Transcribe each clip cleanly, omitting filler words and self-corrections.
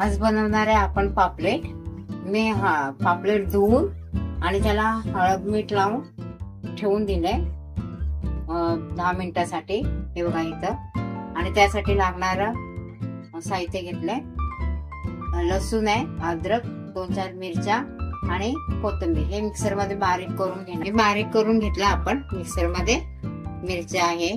आज बनवणार आहे आपण पापलेट। मी पापलेट धुवून आणि त्याला हळद मीठ लावून ठेवून दिलंय 10 मिनिटासाठी। हे बघा इथं। आणि त्यासाठी लागणारं साहित्य घेतलंय, लसूण आहे, अद्रक, 2-4 मिरच्या आणि कोथिंबीर। हे मिक्सर मध्ये बारीक करून घेणे, बारीक करून घेतलं आपण मिक्सर मध्ये। मिरच्या आहे,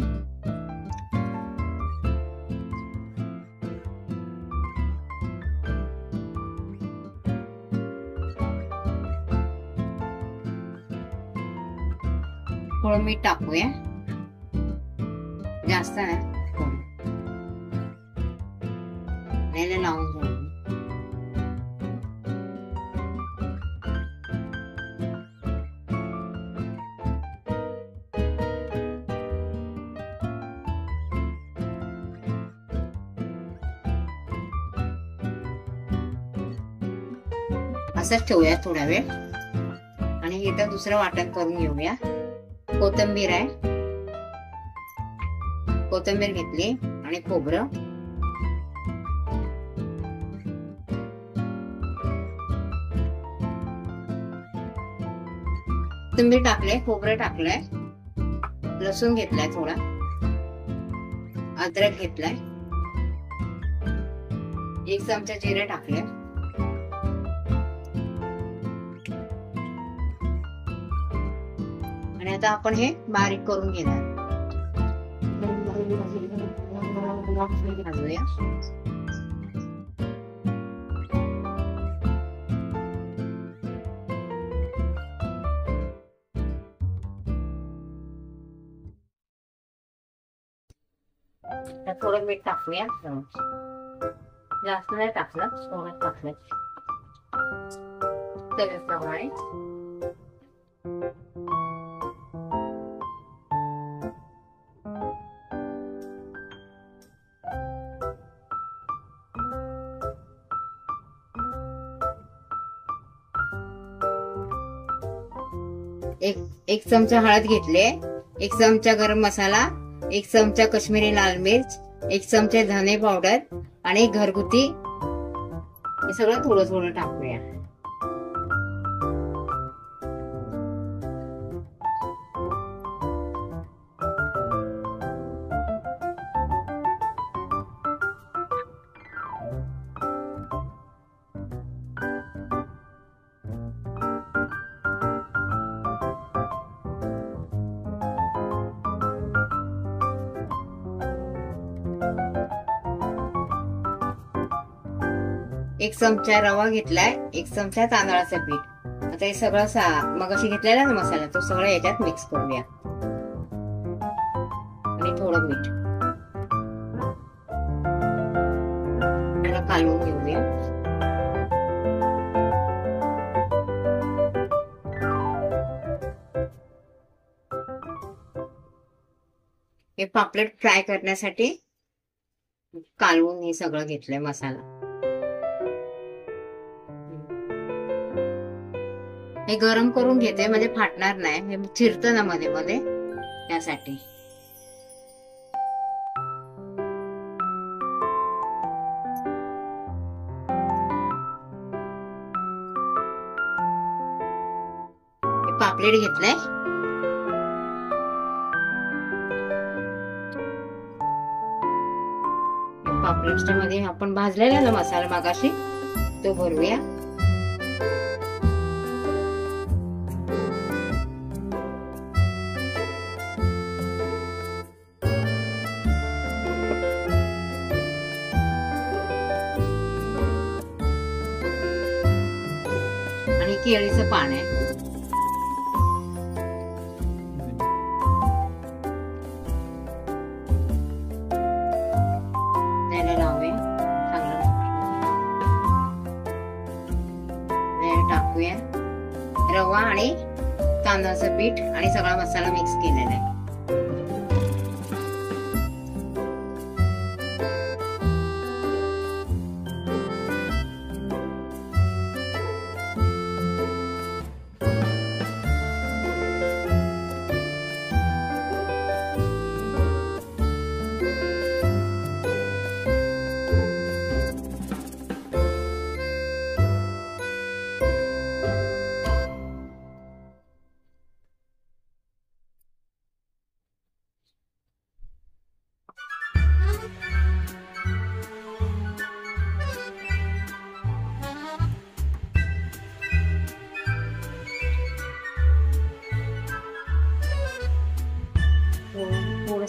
थोडं मीठ टाकूया, जास्त नाही, लावून घेऊ। असंच ठेवूया थोडा वेळ। आणि इथं दुसरं वाटण करून घेऊया। कोथिंबीर आहे, कोथिंबीर घेतली आणि खोबरं, कोथिंबीर टाकले, खोबरं टाकलंय, लसूण घेतलाय थोडा, अद्रक घेतलाय, 1 चमचा जिरे टाकले, आणि आता आपण हे बारीक करून घेणार। भाजूया। थोडं मीठ टाकूया, जास्त नाही टाकलं, थोडं टाकलं चवीप्रमाणे। एक चमचा हळद घेतले, 1 चमचा गरम मसाला, 1 चमचा काश्मीरी लाल मिर्च, 1 चमचा धने पावडर आणि घरगुती। हे सगळं थोडं थोडं टाकूया। एक चमचा रवा घेतलाय, 1 चमचा तांदळाचं पीठ। आता हे सगळं मगाशी घेतलेला ना मसाला, तो सगळं याच्यात मिक्स करूया आणि थोडं मीठ कालवून घेऊया। हे पापलेट फ्राय करण्यासाठी कालवून हे सगळं घेतलंय मसाला। हे गरम करून घेते म्हणजे फाटणार नाही, हे चिरतं ना मध्ये मध्ये, त्यासाठी। हे पापलेट घेतलंय, पापलेटच्या मध्ये आपण भाजलेला ना मसाला मागाशी, तो भरूया। आणि केळीचं पान आहे, त्याला लावूया चांगलं, टाकूया रवा आणि तांदळाचं पीठ आणि सगळा मसाला मिक्स केलेला आहे।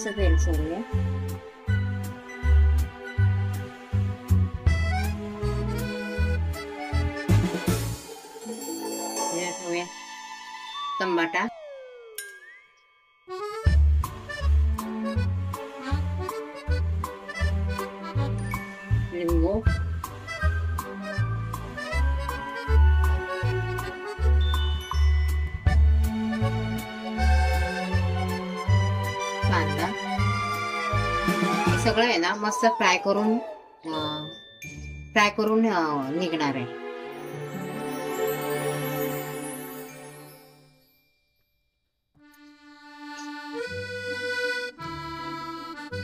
थोडस तेल सोडूया. ठेवूया टमाटा, लिंबू, कांदा, हे सगळं आहे ना मस्त फ्राय करून निघणार आहे.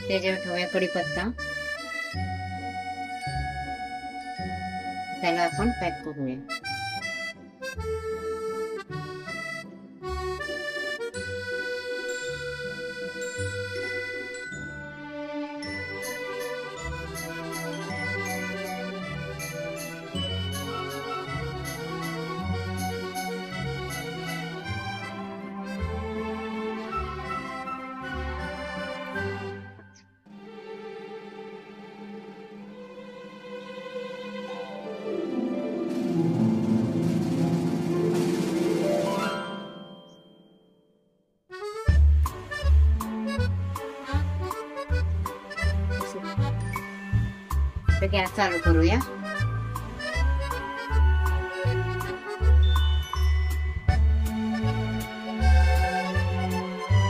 त्याच्यावर ठेवूया कढीपत्ता, त्याला आपण पॅक करूया. तर गॅस चालू करूया.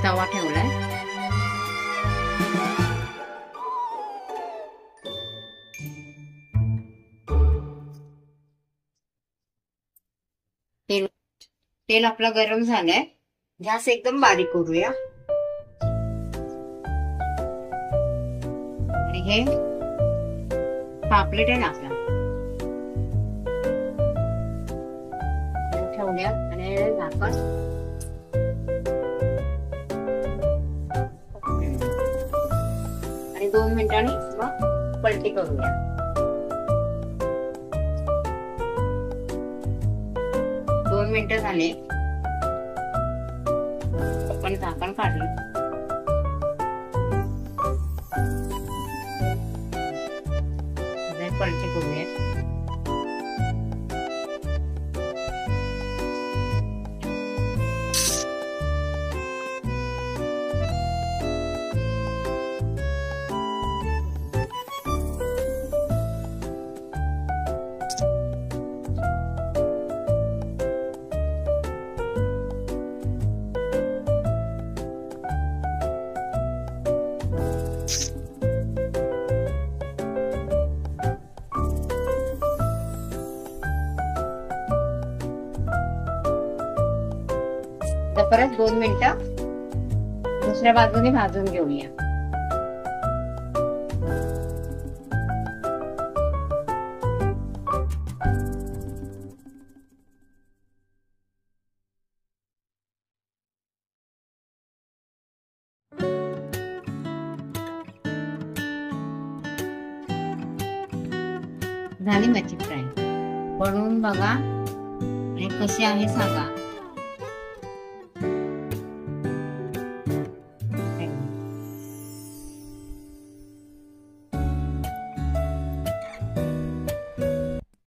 तवा ठेवलाय. तेल आपलं गरम झालंय. गॅस एकदम बारीक करूया. आणि हे पापलेट आहे ना आपला ठेवूया आणि झाकण आणि 2 मिनिटांनी मग पलटी करूया. 2 मिनिटं झाले. आपण झाकण काढलं. पलटी करूया. परत 2 मिनिटं दुसऱ्या बाजूने भाजून घेऊया. झाली मच्छी फ्राय. बनवून बघा आणि कशी आहे सांगा.